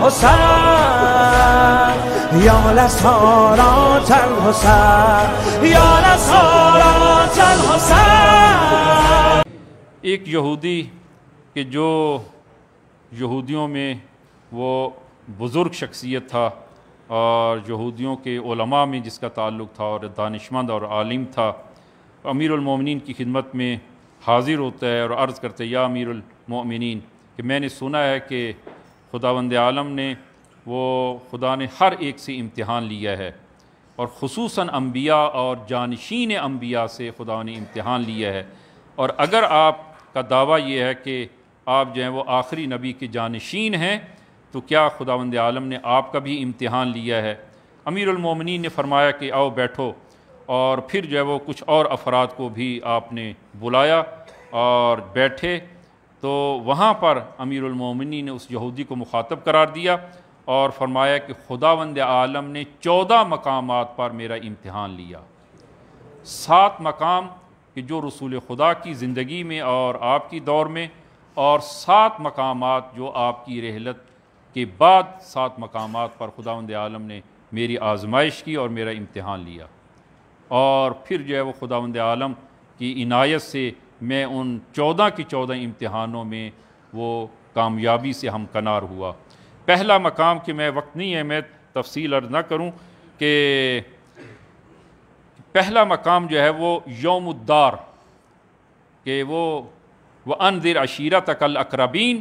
الحسین یا نصارات الحسین یا نصارات الحسین۔ ایک یہودی کہ جو یہودیوں میں وہ بزرگ شخصیت تھا اور یہودیوں کے علماء میں جس کا تعلق تھا اور دانشمند اور عالم تھا، امیر المومنین کی خدمت میں حاضر ہوتا ہے اور عرض کرتے یا امیر المومنین کہ میں نے سنا ہے کہ خداوند عالم نے خدا نے ہر ایک سے امتحان لیا ہے، اور خصوصاً انبیاء اور جانشین انبیاء سے خدا نے امتحان لیا ہے، اور اگر آپ کا دعویٰ یہ ہے کہ آپ جو ہیں وہ آخری نبی کے جانشین ہیں تو کیا خداوند عالم نے آپ کا بھی امتحان لیا ہے؟ امیر المومنین نے فرمایا کہ آؤ بیٹھو، اور پھر جو ہے وہ کچھ اور افراد کو بھی آپ نے بلایا اور بیٹھے، تو وہاں پر امیر المومنین نے اس یہودی کو مخاطب قرار دیا اور فرمایا کہ خداوند عالم نے 14 مقامات پر میرا امتحان لیا، 7 مقام کہ جو رسول خدا کی زندگی میں اور آپ کی دور میں، اور 7 مقامات جو آپ کی رحلت کے بعد 7 مقامات پر خداوند عالم نے میری آزمائش کی اور میرا امتحان لیا، اور پھر جو ہے وہ خداوند عالم کی عنایت سے میں ان 14 کی 14 امتحانوں میں وہ کامیابی سے ہمکنار ہوا۔ پہلا مقام کہ میں وقت نہیں ہے میں تفصیل عرض نہ کروں کہ پہلا مقام جو ہے وہ یوم الدار کہ وَأَنذِرْ عَشِيرَتَكَ الْأَقْرَبِينَ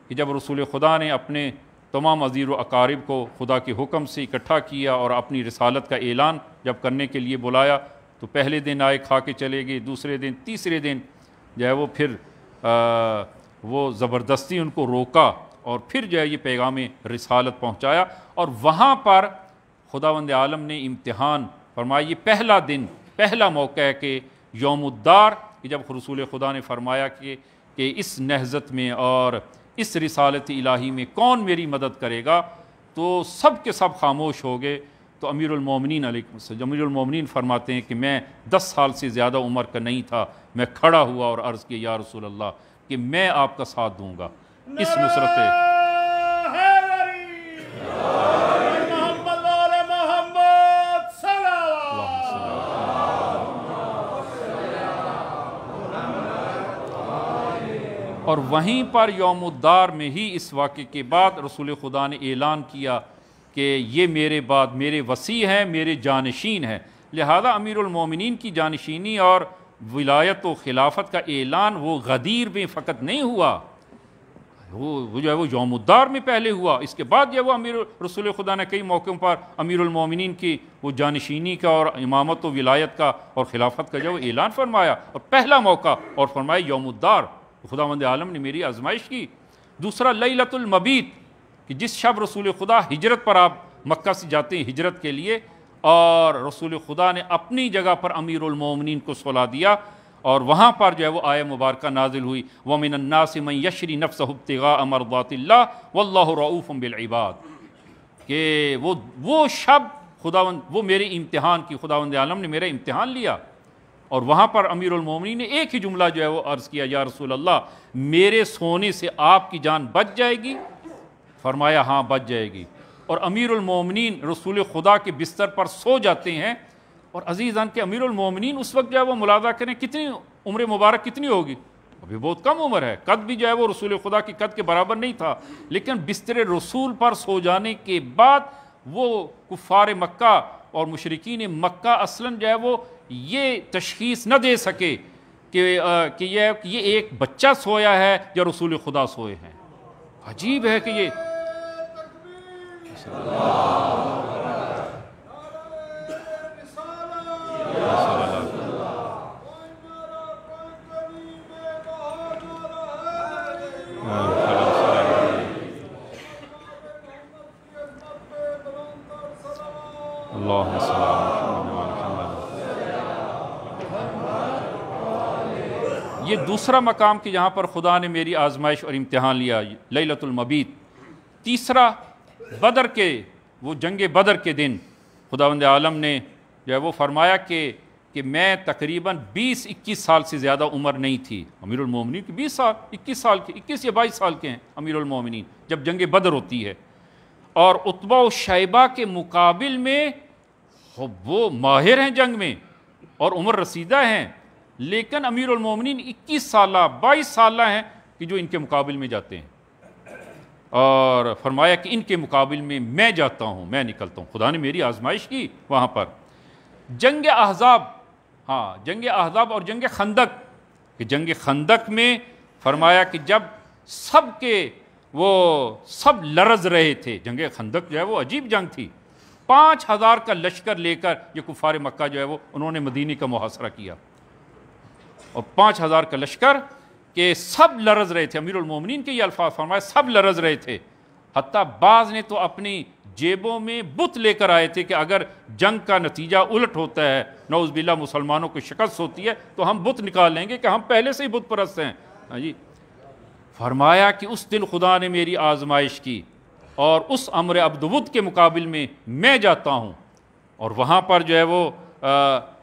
کہ جب رسول خدا نے اپنے تمام عزیر و اقارب کو خدا کے حکم سے اکٹھا کیا اور اپنی رسالت کا اعلان جب کرنے کے لیے بلایا تو پہلے دن آئے کھا کے چلے گئے، دوسرے دن تیسرے دن جو ہے وہ پھر وہ زبردستی ان کو روکا اور پھر جو ہے یہ پیغام رسالت پہنچایا، اور وہاں پر خداوند عالم نے امتحان فرمایا۔ یہ پہلا دن پہلا موقع ہے کہ یوم الدار کہ جب رسول خدا نے فرمایا کہ اس نہضت میں اور اس رسالت الہی میں کون میری مدد کرے گا، تو سب کے سب خاموش ہو گئے۔ تو امیر المومنین فرماتے ہیں کہ میں 10 سال سے زیادہ عمر کا نہیں تھا، میں کھڑا ہوا اور عرض کیا یا رسول اللہ کہ میں آپ کا ساتھ دوں گا اس نصرت اور وہیں پر یوم الدار میں ہی اس واقعے کے بعد رسول خدا نے اعلان کیا کہ یہ میرے بعد میرے وصی ہیں، میرے جانشین ہیں، لہذا امیر المومنین کی جانشینی اور ولایت و خلافت کا اعلان وہ غدیر میں فقط نہیں ہوا، وہ جو ہے وہ یوم الدار میں پہلے ہوا، اس کے بعد جو ہے وہ رسول خدا نے کئی موقعوں پر امیر المومنین کی وہ جانشینی کا اور امامت و ولایت کا اور خلافت کا جو وہ اعلان فرمایا، اور پہلا موقع اور فرمایا یوم الدار خداوند عالم نے میری آزمائش کی۔ دوسرا لیلۃ المبیت کہ جس شب رسول خدا ہجرت پر آپ مکہ سے جاتے ہیں ہجرت کے لیے، اور رسول خدا نے اپنی جگہ پر امیر المومنین کو سلا دیا، اور وہاں پر جو ہے وہ آیہ مبارکہ نازل ہوئی وَمِنَ النَّاسِ مَن يَشْرِي نَفْسَهُ ابْتِغَاءَ مَرْضَاتِ اللَّهِ وَاللَّهُ رَءُوفٌ بِالْعِبَادِ کہ وہ شب خداوند وہ میرے امتحان کی خداوند عالم نے میرا امتحان لیا، اور وہاں پر امیر المومنین نے ایک ہی جملہ جو ہے وہ عرض کیا یا رسول اللہ میرے سونے سے آپ کی جان بچ جائے گی؟ فرمایا ہاں بچ جائے گی، اور امیر المومنین رسول خدا کے بستر پر سو جاتے ہیں، اور عزیزان کہ امیر المومنین اس وقت جو ہے وہ ملاحظہ کریں کتنی عمر مبارک کتنی ہوگی، ابھی بہت کم عمر ہے، قد بھی جو ہے وہ رسول خدا کی قد کے برابر نہیں تھا، لیکن بستر رسول پر سو جانے کے بعد وہ کفار مکہ اور مشرکین مکہ اصلاً جو ہے وہ یہ تشخیص نہ دے سکے کہ یہ ایک بچہ سویا ہے یا رسول خدا سوئے ہیں۔ عجیب ہے کہ یہ اللہم صلی یہ دوسرا مقام کہ جہاں پر خدا نے میری آزمائش اور امتحان لیا لیلۃ المبیت۔ تیسرا بدر کے وہ جنگ بدر کے دن خداوند عالم نے جو ہے وہ فرمایا کہ میں تقریباً 20-21 سال سے زیادہ عمر نہیں تھی، امیر المومنین کی 21 یا 22 سال کے ہیں امیر المومنین جب جنگ بدر ہوتی ہے، اور عتبہ و شیبہ کے مقابل میں وہ ماہر ہیں جنگ میں اور عمر رسیدہ ہیں، لیکن امیر المومنین 21 سالہ 22 سالہ ہیں کہ جو ان کے مقابل میں جاتے ہیں، اور فرمایا کہ ان کے مقابل میں میں جاتا ہوں، میں نکلتا ہوں۔ خدا نے میری آزمائش کی وہاں پر۔ جنگ احزاب، ہاں جنگ احزاب اور جنگ خندق، کہ جنگ خندق میں فرمایا کہ جب سب لرز رہے تھے، جنگ خندق جو ہے وہ عجیب جنگ تھی، 5000 کا لشکر لے کر یہ کفار مکہ جو ہے وہ انہوں نے مدینے کا محاصرہ کیا، اور 5000 کا لشکر کہ سب لرز رہے تھے۔ امیر المومنین کے یہ الفاظ فرمایا، سب لرز رہے تھے، حتیٰ بعض نے تو اپنی جیبوں میں بت لے کر آئے تھے کہ اگر جنگ کا نتیجہ الٹ ہوتا ہے، نعوذ باللہ مسلمانوں کو شکست ہوتی ہے، تو ہم بت نکال لیں گے کہ ہم پہلے سے ہی بت پرست ہیں۔ ہاں جی، فرمایا کہ اس دن خدا نے میری آزمائش کی، اور اس امر عبدود کے مقابل میں جاتا ہوں، اور وہاں پر جو ہے وہ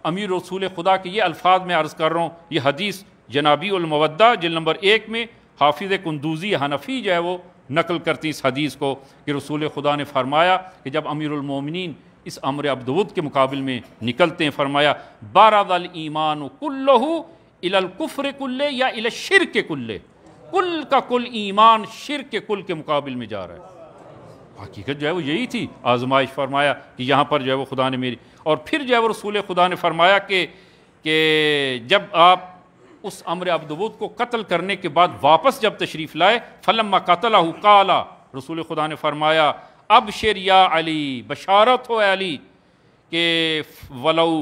امیر رسول خدا کے یہ الفاظ میں عرض کر رہا ہوں۔ یہ حدیث جنابی المودہ جلد نمبر 1 میں حافظ قندوزی حنفی جو ہے وہ نقل کرتی اس حدیث کو، کہ رسول خدا نے فرمایا کہ جب امیر المومنین اس امر عبدود کے مقابل میں نکلتے ہیں، فرمایا بارد الایمان کلہ الی الکفر کلہ یا الی الشرک کلہ، کل کا کل ایمان شرک کے کل کے مقابل میں جا رہا ہے۔ حقیقت جو ہے وہ یہی تھی آزمائش۔ فرمایا کہ یہاں پر جو ہے وہ خدا نے میری، اور پھر جو ہے وہ رسول خدا نے فرمایا کہ جب آپ اس امر عبدود کو قتل کرنے کے بعد واپس جب تشریف لائے، فلما قتلہ قال، رسول خدا نے فرمایا ابشر یا علی، بشارت ہو اے علی، کہ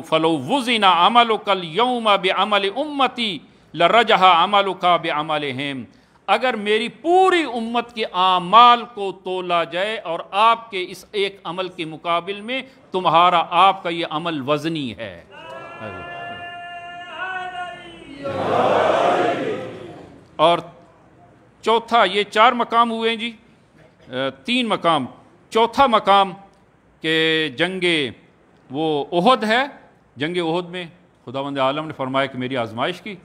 فلو وزن عملک اليوم بعمل امتی لرجح عملک بعملہم، اگر میری پوری امت کے اعمال کو تولا جائے اور آپ کے اس ایک عمل کے مقابل میں تمہارا آپ کا یہ عمل وزنی ہے۔ اور چوتھا، یہ 4 مقام ہوئے ہیں جی، 3 مقام، چوتھا مقام کہ جنگ وہ احد ہے۔ جنگ احد میں خداوند عالم نے فرمایا کہ میری آزمائش کی،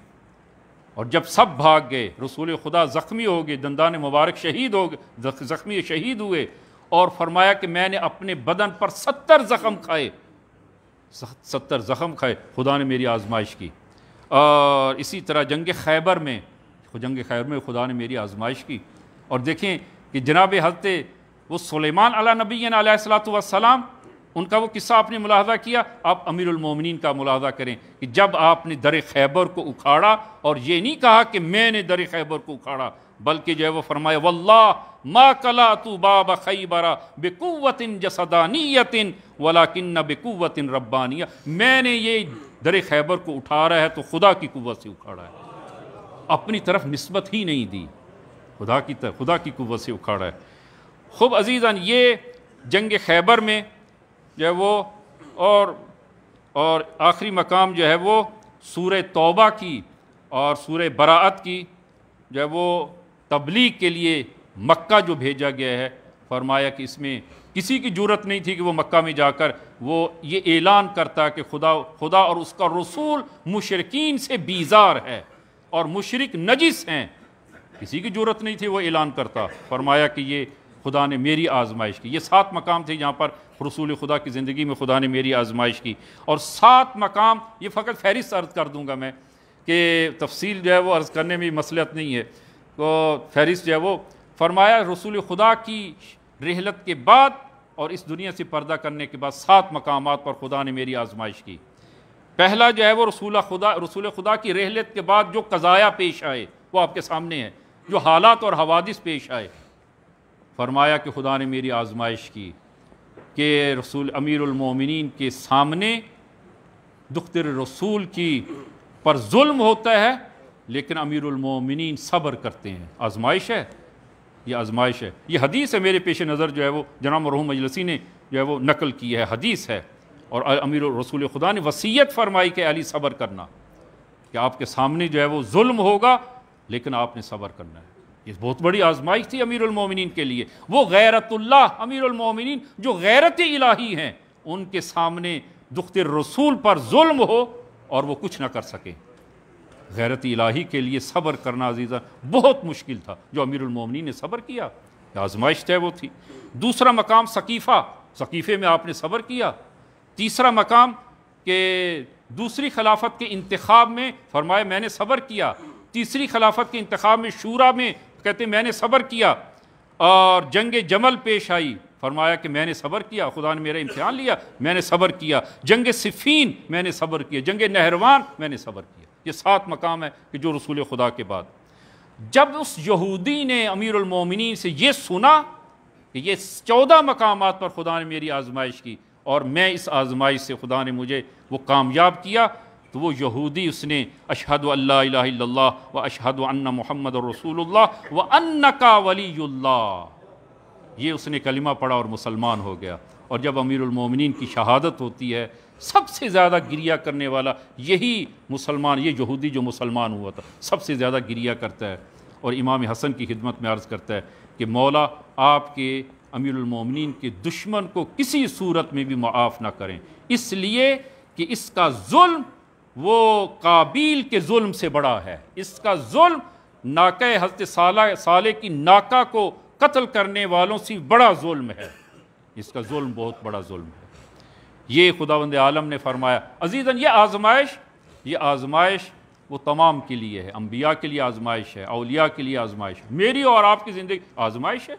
اور جب سب بھاگ گئے، رسول خدا زخمی ہو گئے، دندان مبارک شہید ہو گئے، زخمی شہید ہوئے، اور فرمایا کہ میں نے اپنے بدن پر 70 زخم کھائے، 70 زخم کھائے، خدا نے میری آزمائش کی۔ اور اسی طرح جنگ خیبر میں خدا نے میری آزمائش کی۔ اور دیکھیں کہ جناب حضرت وہ سلیمان علیہ نبی علیہ الصلوۃ والسلام، ان کا وہ قصہ آپ نے ملاحظہ کیا، آپ امیر المومنین کا ملاحظہ کریں کہ جب آپ نے در خیبر کو اکھاڑا، اور یہ نہیں کہا کہ میں نے در خیبر کو اکھاڑا، بلکہ جو ہے وہ فرمایا واللہ ما کلأت باب خیبر بقوت جسدانیت ولکن بقوت ربانیہ، میں نے یہ در خیبر کو اٹھارا ہے تو خدا کی قوت سے اکھاڑا ہے، اپنی طرف نسبت ہی نہیں دی، خدا کی قوت سے اکھاڑا ہے۔ خوب عزیزان، یہ جنگ خیبر میں جو ہے وہ اور آخری مقام جو ہے وہ سورہ توبہ کی اور سورہ براءت کی جو ہے وہ تبلیغ کے لیے مکہ جو بھیجا گیا ہے، فرمایا کہ اس میں کسی کی جرت نہیں تھی کہ وہ مکہ میں جا کر وہ یہ اعلان کرتا کہ خدا اور اس کا رسول مشرکین سے بیزار ہے اور مشرک نجس ہیں، کسی کی جرت نہیں تھی وہ اعلان کرتا۔ فرمایا کہ یہ خدا نے میری آزمائش کی۔ یہ 7 مقام تھے جہاں پر رسول خدا کی زندگی میں خدا نے میری آزمائش کی، اور 7 مقام یہ فقط فہرست عرض کر دوں گا میں، کہ تفصیل جو ہے وہ عرض کرنے میں مصلحت نہیں ہے، تو فہرست جو ہے وہ فرمایا رسول خدا کی رحلت کے بعد اور اس دنیا سے پردہ کرنے کے بعد 7 مقامات پر خدا نے میری آزمائش کی۔ پہلا جو ہے وہ رسول خدا کی رحلت کے بعد جو قضایا پیش آئے وہ آپ کے سامنے ہے، جو حالات اور حوادث پیش آئے، فرمایا کہ خدا نے میری آزمائش کی کہ رسول امیر المومنین کے سامنے دختر رسول کی پر ظلم ہوتا ہے، لیکن امیر المومنین صبر کرتے ہیں۔ آزمائش ہے، یہ آزمائش ہے۔ یہ حدیث ہے میرے پیش نظر جو ہے وہ جناب مرحوم مجلسی نے جو ہے وہ نقل کی ہے، حدیث ہے، اور امیر رسول خدا نے وصیت فرمائی کہ علی صبر کرنا، کہ آپ کے سامنے جو ہے وہ ظلم ہوگا لیکن آپ نے صبر کرنا ہے۔ یہ بہت بڑی آزمائش تھی امیر المومنین کے لیے۔ وہ غیرت اللہ امیر المومنین جو غیرت الہی ہیں، ان کے سامنے دختر رسول پر ظلم ہو اور وہ کچھ نہ کر سکے۔ غیرت الہی کے لیے صبر کرنا عزیزہ بہت مشکل تھا، جو امیر المومنین نے صبر کیا، آزمائش ہے وہ تھی۔ دوسرا مقام ثقیفہ، ثقیفے میں آپ نے صبر کیا۔ تیسرا مقام کہ دوسری خلافت کے انتخاب میں فرمایا میں نے صبر کیا۔ تیسری خلافت کے انتخاب میں شورا میں کہتے میں نے صبر کیا۔ اور جنگ جمل پیش آئی، فرمایا کہ میں نے صبر کیا، خدا نے میرا امتحان لیا، میں نے صبر کیا۔ جنگ صفین میں نے صبر کیا، جنگ نہروان میں نے صبر کیا۔ یہ 7 مقام ہے کہ جو رسول خدا کے بعد جب اس یہودی نے امیر المومنین سے یہ سنا کہ یہ 14 مقامات پر خدا نے میری آزمائش کی اور میں اس آزمائش سے خدا نے مجھے وہ کامیاب کیا، تو وہ یہودی اس نے اشہد ان لا الہ الا اللہ و اشہد ان محمد رسول اللہ و انک ولی اللہ، یہ اس نے کلمہ پڑھا اور مسلمان ہو گیا۔ اور جب امیر المومنین کی شہادت ہوتی ہے، سب سے زیادہ گریہ کرنے والا یہی مسلمان، یہ یہودی جو مسلمان ہوا تھا، سب سے زیادہ گریہ کرتا ہے اور امام حسن کی خدمت میں عرض کرتا ہے کہ مولا آپ کے امیر المومنین کے دشمن کو کسی صورت میں بھی معاف نہ کریں، اس لیے کہ اس کا ظلم وہ قابیل کے ظلم سے بڑا ہے۔ اس کا ظلم ناکہ حضرت صالح کی ناکہ کو قتل کرنے والوں سے بڑا ظلم ہے، اس کا ظلم بہت بڑا ظلم ہے۔ یہ خداوند عالم نے فرمایا عزیزاً یہ آزمائش وہ تمام کے لیے ہے، انبیاء کے لیے آزمائش ہے، اولیاء کے لیے آزمائش ہے، میری اور آپ کی زندگی آزمائش ہے۔